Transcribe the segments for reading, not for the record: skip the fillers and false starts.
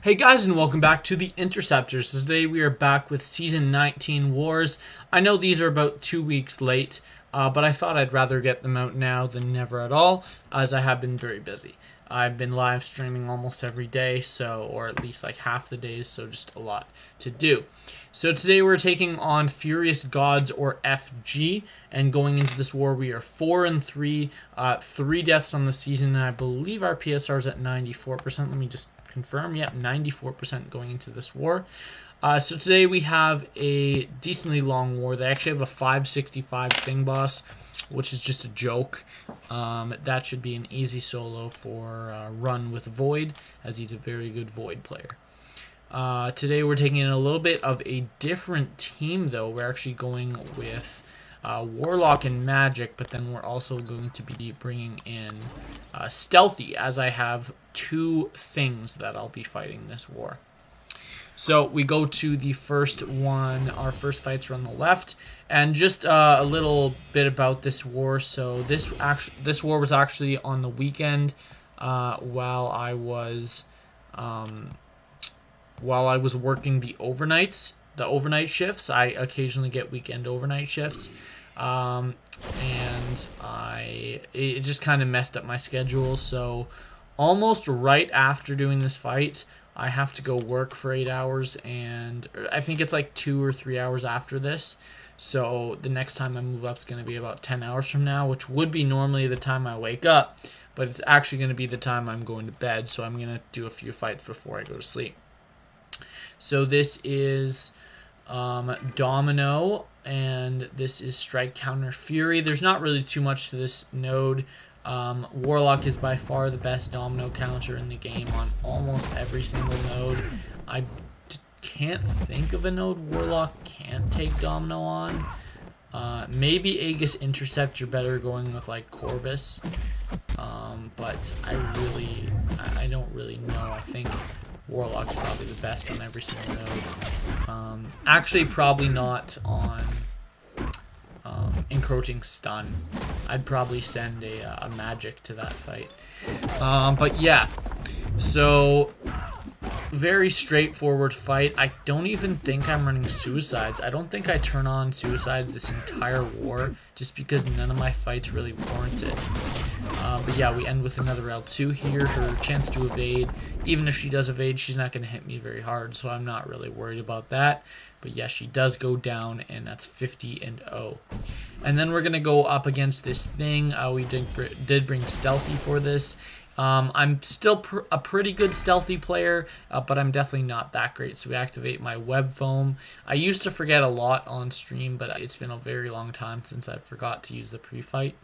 Hey guys, and welcome back to the Interceptors. So today we are back with Season 19 Wars. I know these are about 2 weeks late, but I thought I'd rather get them out now than never at all, as I have been very busy. I've been live streaming almost every day, or at least like half the days, so just a lot to do. So today we're taking on Furious Gods, or FG, and going into this war we are 4-3, 3 deaths on the season, and I believe our PSR is at 94%. Let me just confirm. Yep, 94% going into this war. So today we have a decently long war. They actually have a 565 Thing Boss, which is just a joke. That should be an easy solo for Run with Void, as he's a very good Void player. Today we're taking in a little bit of a different team, though. We're actually going with Warlock and Magic, but then we're also going to be bringing in Stealthy, as I have 2 things that I'll be fighting this war. So we go to the first one. Our first fights are on the left, and just a little bit about this war. So this war was actually on the weekend while I was working the overnight shifts. I occasionally get weekend overnight shifts, and it just kind of messed up my schedule. So almost right after doing this fight, I have to go work for 8 hours, and I think it's like 2 or 3 hours after this. So the next time I move up is going to be about 10 hours from now, which would be normally the time I wake up, but it's actually going to be the time I'm going to bed. So I'm going to do a few fights before I go to sleep. So this is Domino, and this is Strike Counter Fury. There's not really too much to this node. Warlock is by far the best Domino counter in the game on almost every single node. I can't think of a node Warlock can't take Domino on. Maybe Aegis Intercept, you're better going with like Corvus, but I don't really know. I think Warlock's probably the best on every single node. Actually, probably not on Encroaching Stun. I'd probably send a Magic to that fight. But yeah, so very straightforward fight. I don't even think I'm running Suicides. I don't think I turn on Suicides this entire war, just because none of my fights really warrant it. But yeah, we end with another L2 here. Her chance to evade. Even if she does evade, she's not going to hit me very hard, so I'm not really worried about that. But yeah, she does go down, and that's 50-0. And then we're going to go up against this thing. We did bring Stealthy for this. I'm still a pretty good Stealthy player, but I'm definitely not that great. So we activate my Web Foam. I used to forget a lot on stream, but it's been a very long time since I forgot to use the pre-fight.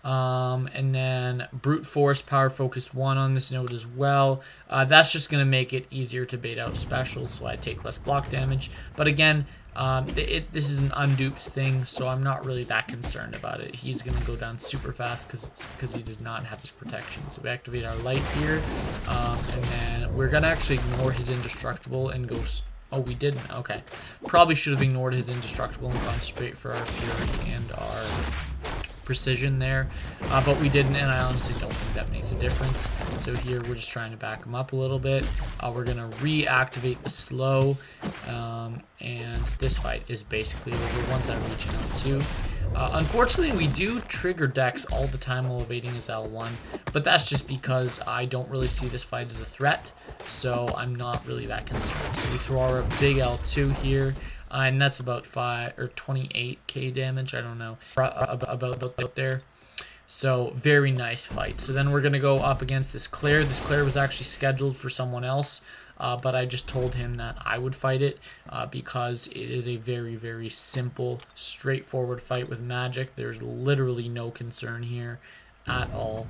And then Brute Force, Power Focus 1 on this node as well. That's just going to make it easier to bait out specials, so I take less block damage. But again, this is an unduped thing, so I'm not really that concerned about it. He's going to go down super fast because he does not have his protection. So we activate our light here, and then we're going to actually ignore his indestructible and go... Oh, we didn't. Okay. Probably should have ignored his indestructible and gone straight for our Fury and our precision there, but we didn't, and I honestly don't think that makes a difference. So here we're just trying to back him up a little bit. We're gonna reactivate the slow, and this fight is basically over once I reach an L2. Unfortunately, we do trigger Dex all the time while evading his L1, but that's just because I don't really see this fight as a threat, so I'm not really that concerned. So we throw our big L2 here, and that's about 28k damage. I don't know, about there. So very nice fight. So then we're gonna go up against this Claire. This Claire was actually scheduled for someone else, but I just told him that I would fight it because it is a very, very simple, straightforward fight with Magic. There's literally no concern here at all.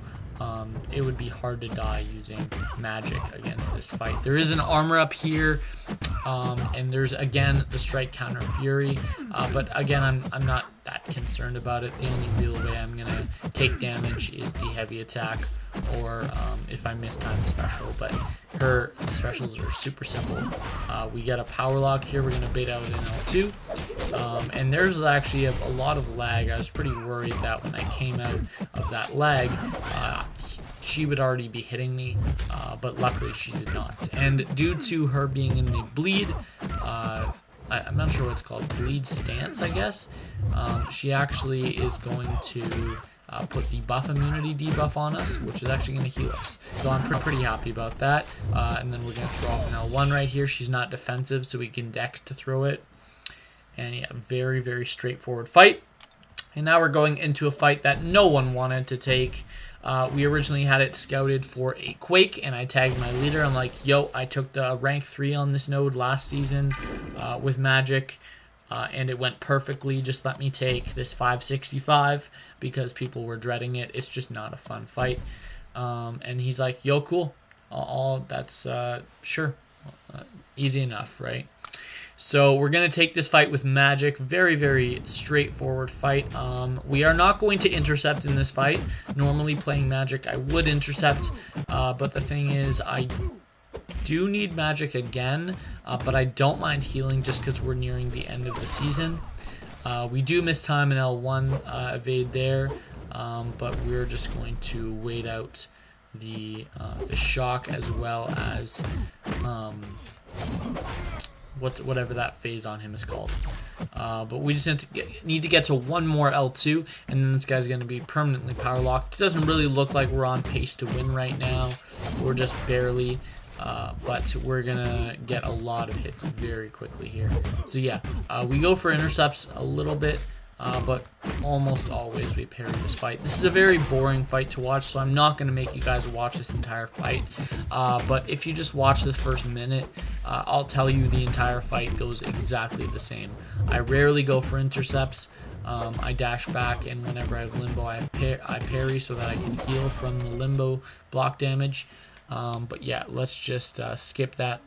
It would be hard to die using Magic against this fight. There is an armor up here, and there's again the Strike Counter Fury, but again I'm not that concerned about it. The only real way I'm gonna take damage is the heavy attack, or if I miss time special, but her specials are super simple. We get a power lock here. We're gonna bait out an L2, and there's actually a lot of lag. I was pretty worried that when I came out of that lag, she would already be hitting me, but luckily she did not. And due to her being in the bleed, I'm not sure what it's called, bleed stance, I guess, she actually is going to put the buff immunity debuff on us, which is actually going to heal us. So I'm pretty happy about that. And then we're going to throw off an L1 right here. She's not defensive, so we can dex to throw it. And yeah, very, very straightforward fight. And now we're going into a fight that no one wanted to take. We originally had it scouted for a Quake, and I tagged my leader. I'm like, yo, I took the rank 3 on this node last season with Magic. And it went perfectly. Just let me take this 565 because people were dreading it. It's just not a fun fight. And he's like, yo, cool. That's sure. Easy enough, right? So we're going to take this fight with Magic. Very, very straightforward fight. We are not going to intercept in this fight. Normally playing Magic, I would intercept. But the thing is, I do need Magic again, but I don't mind healing just because we're nearing the end of the season. We do miss time in L1 evade there, but we're just going to wait out the shock as well as whatever that phase on him is called. But we just need to get to one more L2, and then this guy's going to be permanently power locked. It doesn't really look like we're on pace to win right now. We're just barely. But we're going to get a lot of hits very quickly here. So yeah, we go for intercepts a little bit, but almost always we parry this fight. This is a very boring fight to watch, so I'm not going to make you guys watch this entire fight. But if you just watch this first minute, I'll tell you the entire fight goes exactly the same. I rarely go for intercepts. I dash back, and whenever I have limbo, I parry so that I can heal from the limbo block damage. But yeah, let's just skip that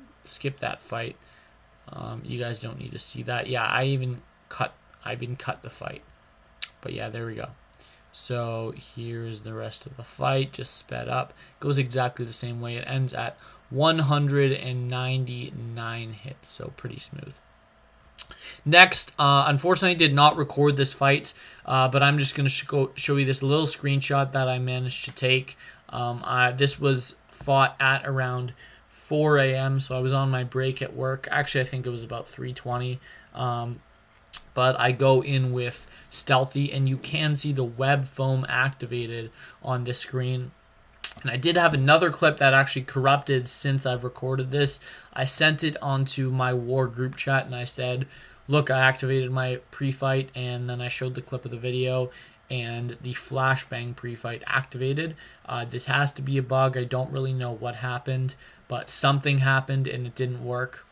fight. You guys don't need to see that. Yeah, I even cut the fight. But yeah, there we go. So here's the rest of the fight, just sped up. Goes exactly the same way. It ends at 199 hits, so pretty smooth. Next, unfortunately, I did not record this fight, but I'm just going to show you this little screenshot that I managed to take. This was fought at around 4 a.m., so I was on my break at work. Actually, I think it was about 3:20. But I go in with Stealthy, and you can see the web foam activated on this screen. And I did have another clip that actually corrupted since I've recorded this. I sent it onto my war group chat, and I said, look, I activated my pre-fight, and then I showed the clip of the video, and the flashbang pre-fight activated. This has to be a bug. I don't really know what happened, but something happened, and it didn't work.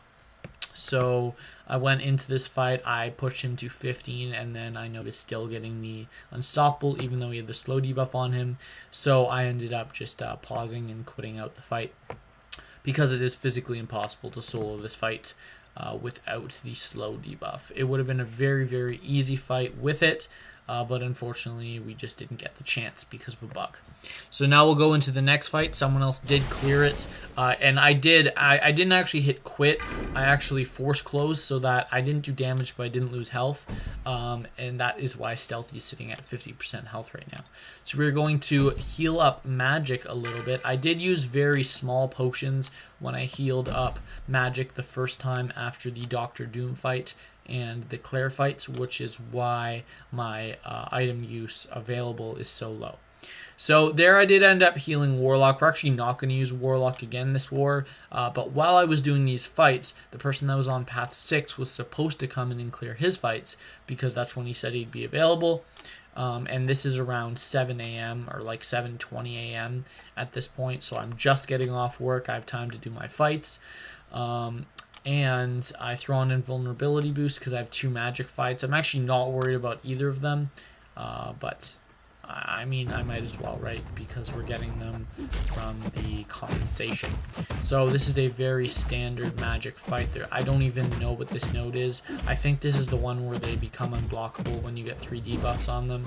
So I went into this fight, I pushed him to 15, and then I noticed still getting the unstoppable, even though he had the slow debuff on him. So I ended up just pausing and quitting out the fight, because it is physically impossible to solo this fight without the slow debuff. It would have been a very, very easy fight with it, but unfortunately we just didn't get the chance because of a bug. So now we'll go into the next fight. Someone else did clear it, and I didn't actually hit quit. I actually force closed so that I didn't do damage, but I didn't lose health, and that is why Stealthy is sitting at 50% health right now. So we're going to heal up Magic a little bit. I did use very small potions when I healed up Magic the first time after the Dr. Doom fight and the Claire fights, which is why my item use available is so low. So there I did end up healing Warlock. We're actually not going to use Warlock again this war, but while I was doing these fights, the person that was on path 6 was supposed to come in and clear his fights, because that's when he said he'd be available. And this is around 7 a.m. or like 7:20 a.m. at this point, so I'm just getting off work. I have time to do my fights. And I throw on invulnerability boost because I have 2 Magic fights. I'm actually not worried about either of them, but I mean, I might as well, right? Because we're getting them from the compensation. So this is a very standard Magic fight there. I don't even know what this node is. I think this is the one where they become unblockable when you get 3 debuffs on them.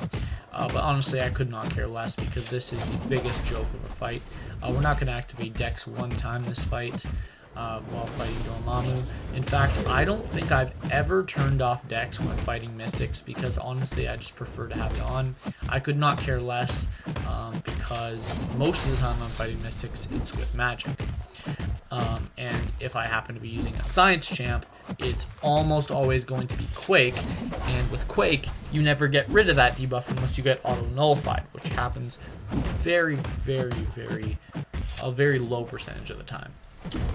But honestly, I could not care less because this is the biggest joke of a fight. We're not going to activate Dex one time this fight. while fighting Dormammu. In fact, I don't think I've ever turned off Dex when fighting Mystics, because honestly I just prefer to have it on. I could not care less, because most of the time I'm fighting Mystics, it's with magic. And if I happen to be using a Science Champ, it's almost always going to be Quake, and with Quake, you never get rid of that debuff unless you get auto-nullified, which happens very, a very low percentage of the time.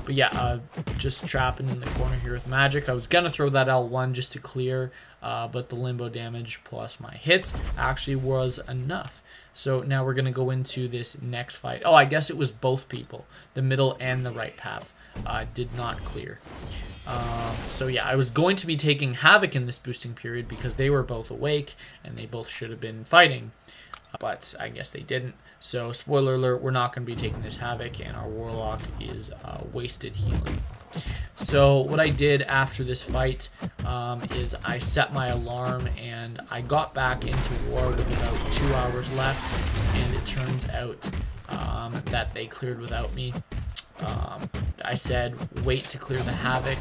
But yeah, just trapping in the corner here with magic. I was going to throw that L1 just to clear, but the limbo damage plus my hits actually was enough. So now we're going to go into this next fight. Oh, I guess it was both people. The middle and the right path did not clear. So yeah, I was going to be taking Havoc in this boosting period because they were both awake and they both should have been fighting. But I guess they didn't. So spoiler alert, we're not going to be taking this Havoc, and our Warlock is wasted healing. So what I did after this fight is I set my alarm, and I got back into war with about 2 hours left, and it turns out that they cleared without me. I said wait to clear the Havoc.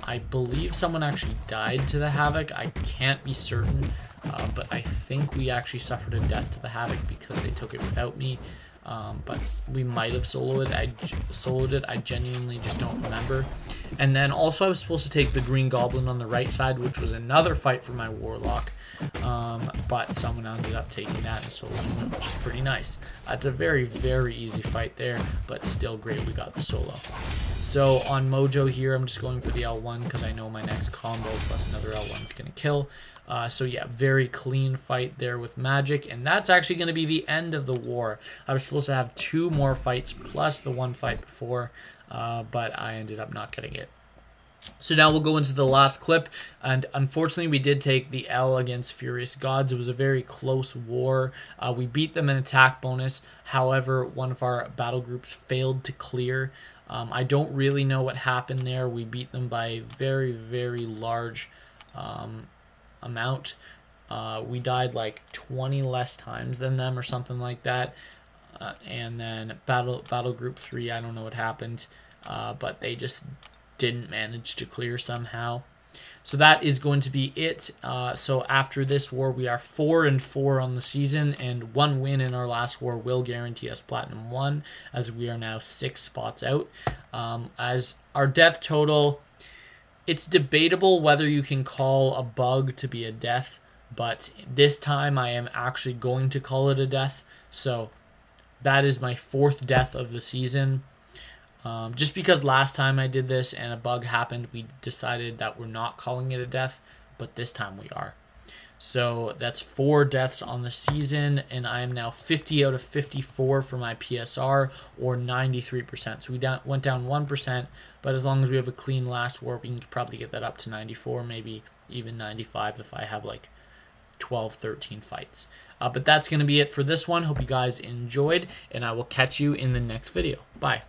I believe someone actually died to the Havoc. I can't be certain. But I think we actually suffered a death to the Havoc because they took it without me. But we might have soloed it. I genuinely just don't remember. And then also I was supposed to take the Green Goblin on the right side, which was another fight for my Warlock. But someone ended up taking that and soloing it, which is pretty nice. It's a very, very easy fight there, but still great we got the solo. So on Mojo here, I'm just going for the L1 because I know my next combo plus another L1 is going to kill. So yeah, very clean fight there with magic, and that's actually going to be the end of the war. I was supposed to have 2 more fights plus the 1 fight before, but I ended up not getting it. So now we'll go into the last clip, and unfortunately we did take the L against Furious Gods. It was a very close war. We beat them in attack bonus, however one of our battle groups failed to clear. I don't really know what happened there. We beat them by a very, very large amount. We died like 20 less times than them or something like that. And then battle group 3, I don't know what happened, but they just didn't manage to clear somehow. So that is going to be it. So after this war, we are 4-4 on the season, and 1 win in our last war will guarantee us Platinum 1, as we are now 6 spots out. As our death total, it's debatable whether you can call a bug to be a death, but this time I am actually going to call it a death. So that is my 4th death of the season. Just because last time I did this and a bug happened, we decided that we're not calling it a death, but this time we are. So that's 4 deaths on the season, and I am now 50 out of 54 for my PSR, or 93%. So we went down 1%, but as long as we have a clean last war, we can probably get that up to 94, maybe even 95 if I have like 12, 13 fights. But that's going to be it for this one. Hope you guys enjoyed, and I will catch you in the next video. Bye.